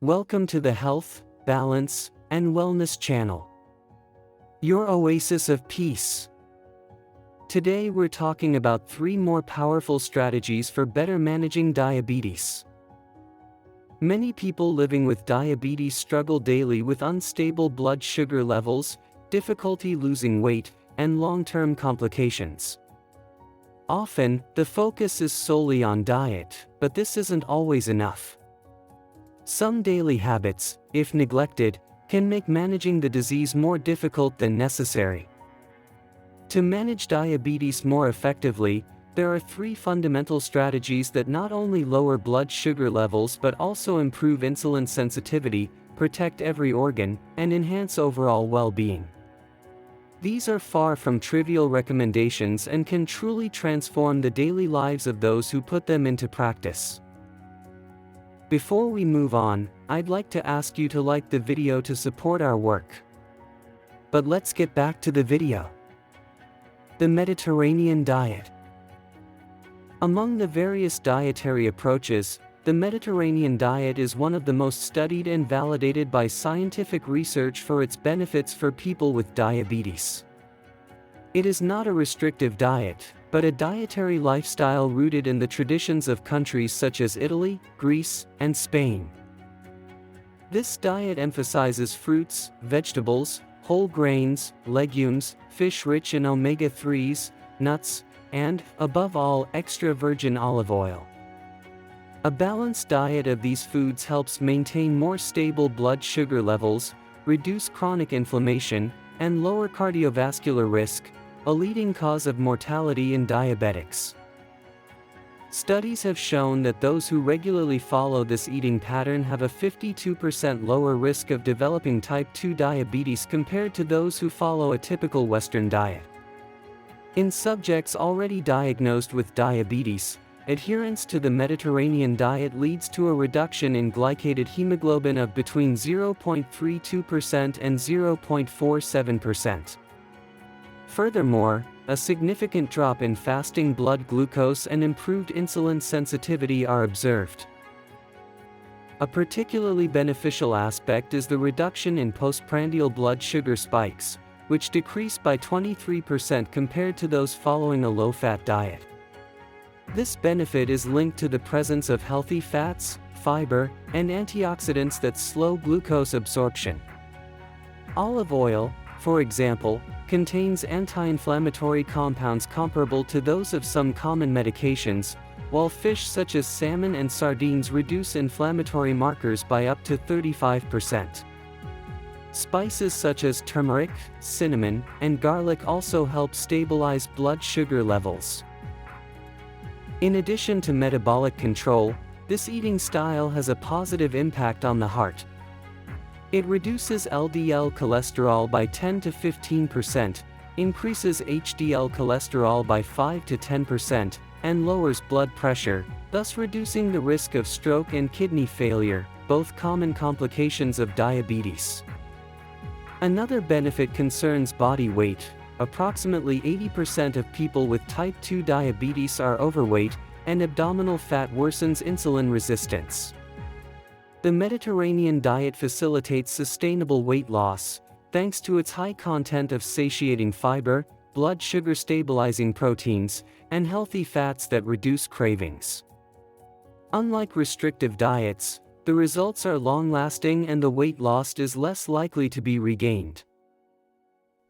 Welcome to the Health, Balance, and Wellness channel, your oasis of peace. Today we're talking about 3 more powerful strategies for better managing diabetes. Many people living with diabetes struggle daily with unstable blood sugar levels, difficulty losing weight, and long-term complications. Often, the focus is solely on diet, but this isn't always enough. Some daily habits, if neglected, can make managing the disease more difficult than necessary. To manage diabetes more effectively, there are 3 fundamental strategies that not only lower blood sugar levels but also improve insulin sensitivity, protect every organ, and enhance overall well-being. These are far from trivial recommendations and can truly transform the daily lives of those who put them into practice. Before we move on, I'd like to ask you to like the video to support our work. But let's get back to the video. The Mediterranean diet. Among the various dietary approaches, the Mediterranean diet is one of the most studied and validated by scientific research for its benefits for people with diabetes. It is not a restrictive diet, but a dietary lifestyle rooted in the traditions of countries such as Italy, Greece, and Spain. This diet emphasizes fruits, vegetables, whole grains, legumes, fish rich in omega-3s, nuts, and, above all, extra virgin olive oil. A balanced diet of these foods helps maintain more stable blood sugar levels, reduce chronic inflammation, and lower cardiovascular risk, a leading cause of mortality in diabetics. Studies have shown that those who regularly follow this eating pattern have a 52% lower risk of developing type 2 diabetes compared to those who follow a typical Western diet. In subjects already diagnosed with diabetes, adherence to the Mediterranean diet leads to a reduction in glycated hemoglobin of between 0.32% and 0.47%. Furthermore, a significant drop in fasting blood glucose and improved insulin sensitivity are observed. A particularly beneficial aspect is the reduction in postprandial blood sugar spikes, which decreased by 23% compared to those following a low-fat diet. This benefit is linked to the presence of healthy fats, fiber, and antioxidants that slow glucose absorption. Olive oil, for example, contains anti-inflammatory compounds comparable to those of some common medications, while fish such as salmon and sardines reduce inflammatory markers by up to 35%. Spices such as turmeric, cinnamon, and garlic also help stabilize blood sugar levels. In addition to metabolic control, this eating style has a positive impact on the heart. It reduces LDL cholesterol by 10 to 15%, increases HDL cholesterol by 5 to 10%, and lowers blood pressure, thus reducing the risk of stroke and kidney failure, both common complications of diabetes. Another benefit concerns body weight. Approximately 80% of people with type 2 diabetes are overweight, and abdominal fat worsens insulin resistance. The Mediterranean diet facilitates sustainable weight loss, thanks to its high content of satiating fiber, blood sugar stabilizing proteins, and healthy fats that reduce cravings. Unlike restrictive diets, the results are long-lasting and the weight lost is less likely to be regained.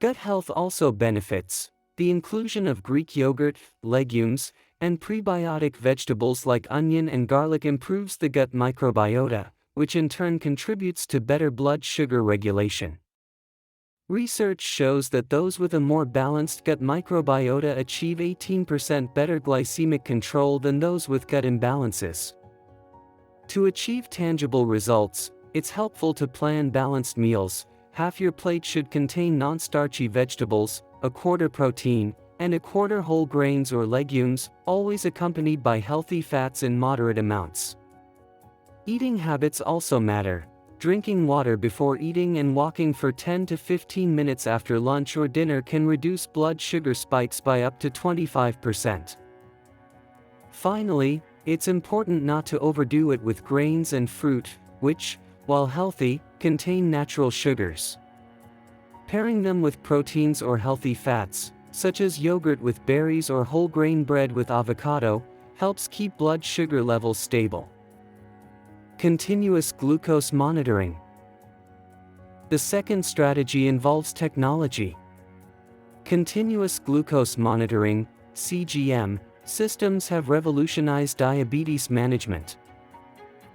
Gut health also benefits. The inclusion of Greek yogurt, legumes, and prebiotic vegetables like onion and garlic improves the gut microbiota, which in turn contributes to better blood sugar regulation. Research shows that those with a more balanced gut microbiota achieve 18% better glycemic control than those with gut imbalances. To achieve tangible results, it's helpful to plan balanced meals. Half your plate should contain non-starchy vegetables, a quarter protein, and a quarter whole grains or legumes, always accompanied by healthy fats in moderate amounts. Eating habits also matter. Drinking water before eating and walking for 10 to 15 minutes after lunch or dinner can reduce blood sugar spikes by up to 25%. Finally, it's important not to overdo it with grains and fruit, which, while healthy, contain natural sugars. Pairing them with proteins or healthy fats, such as yogurt with berries or whole grain bread with avocado, helps keep blood sugar levels stable. Continuous glucose monitoring. The second strategy involves technology. Continuous glucose monitoring, CGM, systems have revolutionized diabetes management.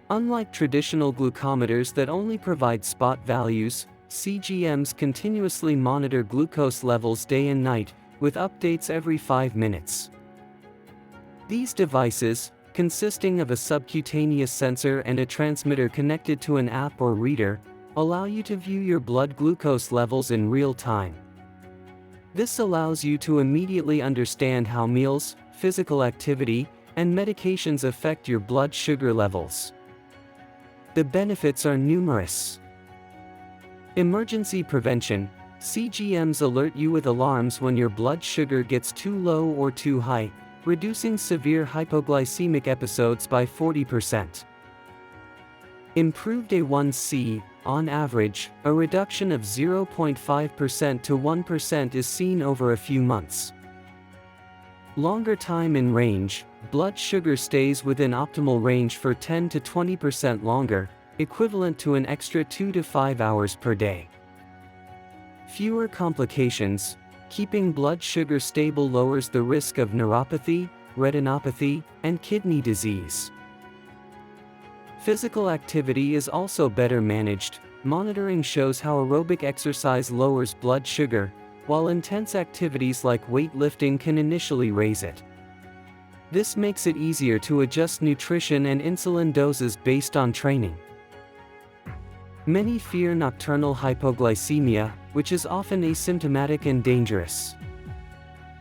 Unlike traditional glucometers that only provide spot values, CGMs continuously monitor glucose levels day and night, with updates every 5 minutes. These devices, consisting of a subcutaneous sensor and a transmitter connected to an app or reader, allow you to view your blood glucose levels in real time. This allows you to immediately understand how meals, physical activity, and medications affect your blood sugar levels. The benefits are numerous. Emergency prevention. CGMs alert you with alarms when your blood sugar gets too low or too high, reducing severe hypoglycemic episodes by 40%. Improved A1C. On average, a reduction of 0.5% to 1% is seen over a few months. Longer time in range. Blood sugar stays within optimal range for 10 to 20% longer, equivalent to an extra 2 to 5 hours per day. Fewer complications. Keeping blood sugar stable lowers the risk of neuropathy, retinopathy, and kidney disease. Physical activity is also better managed. Monitoring shows how aerobic exercise lowers blood sugar, while intense activities like weightlifting can initially raise it. This makes it easier to adjust nutrition and insulin doses based on training. Many fear nocturnal hypoglycemia, which is often asymptomatic and dangerous.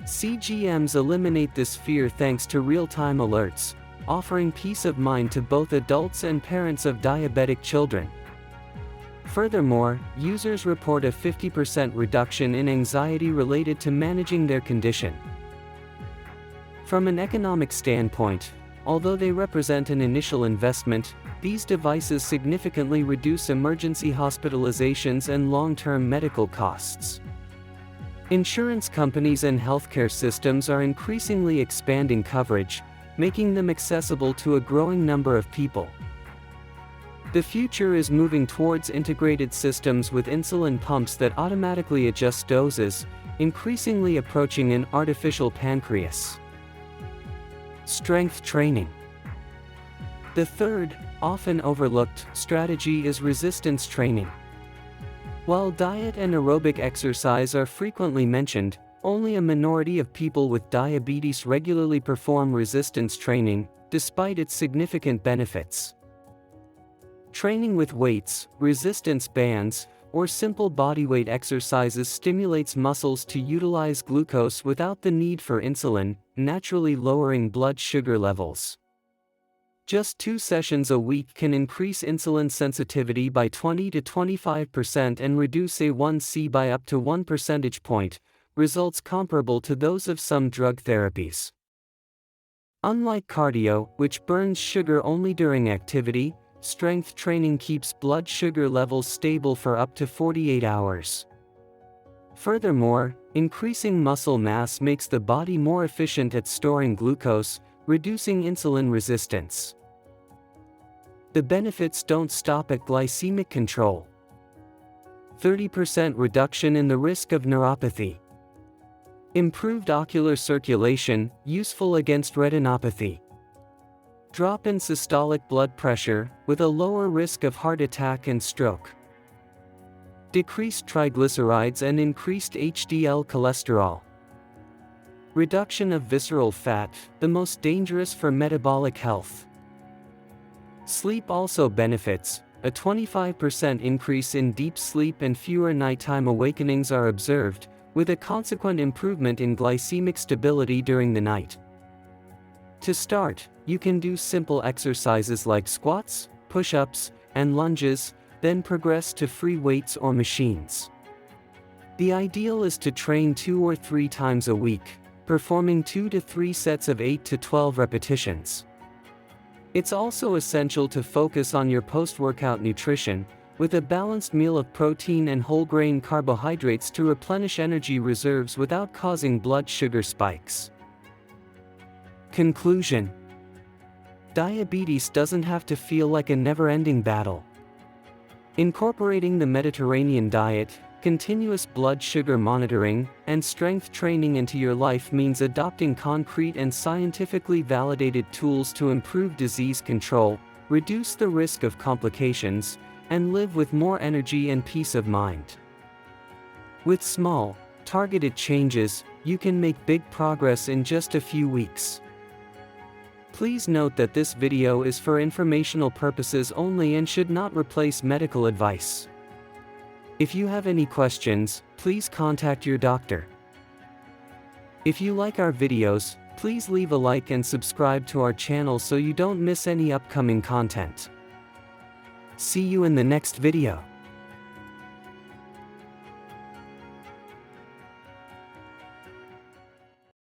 CGMs eliminate this fear thanks to real-time alerts, offering peace of mind to both adults and parents of diabetic children. Furthermore, users report a 50% reduction in anxiety related to managing their condition. From an economic standpoint, although they represent an initial investment, these devices significantly reduce emergency hospitalizations and long-term medical costs. Insurance companies and healthcare systems are increasingly expanding coverage, making them accessible to a growing number of people. The future is moving towards integrated systems with insulin pumps that automatically adjust doses, increasingly approaching an artificial pancreas. Strength training. The third, often overlooked, strategy is resistance training. While diet and aerobic exercise are frequently mentioned, only a minority of people with diabetes regularly perform resistance training, despite its significant benefits. Training with weights, resistance bands, or simple bodyweight exercises stimulates muscles to utilize glucose without the need for insulin, naturally lowering blood sugar levels. Just 2 sessions a week can increase insulin sensitivity by 20 to 25% and reduce A1C by up to 1 percentage point, results comparable to those of some drug therapies. Unlike cardio, which burns sugar only during activity, strength training keeps blood sugar levels stable for up to 48 hours. Furthermore, increasing muscle mass makes the body more efficient at storing glucose, reducing insulin resistance. The benefits don't stop at glycemic control. 30% reduction in the risk of neuropathy. Improved ocular circulation, useful against retinopathy. Drop in systolic blood pressure, with a lower risk of heart attack and stroke. Decreased triglycerides and increased HDL cholesterol. Reduction of visceral fat, the most dangerous for metabolic health. Sleep also benefits. A 25% increase in deep sleep and fewer nighttime awakenings are observed, with a consequent improvement in glycemic stability during the night. To start, you can do simple exercises like squats, push-ups, and lunges, then progress to free weights or machines. The ideal is to train 2 or 3 times a week, performing 2 to 3 sets of 8 to 12 repetitions. It's also essential to focus on your post-workout nutrition, with a balanced meal of protein and whole-grain carbohydrates to replenish energy reserves without causing blood sugar spikes. Conclusion: diabetes doesn't have to feel like a never-ending battle. Incorporating the Mediterranean diet, continuous blood sugar monitoring, and strength training into your life means adopting concrete and scientifically validated tools to improve disease control, reduce the risk of complications, and live with more energy and peace of mind. With small, targeted changes, you can make big progress in just a few weeks. Please note that this video is for informational purposes only and should not replace medical advice. If you have any questions, please contact your doctor. If you like our videos, please leave a like and subscribe to our channel so you don't miss any upcoming content. See you in the next video.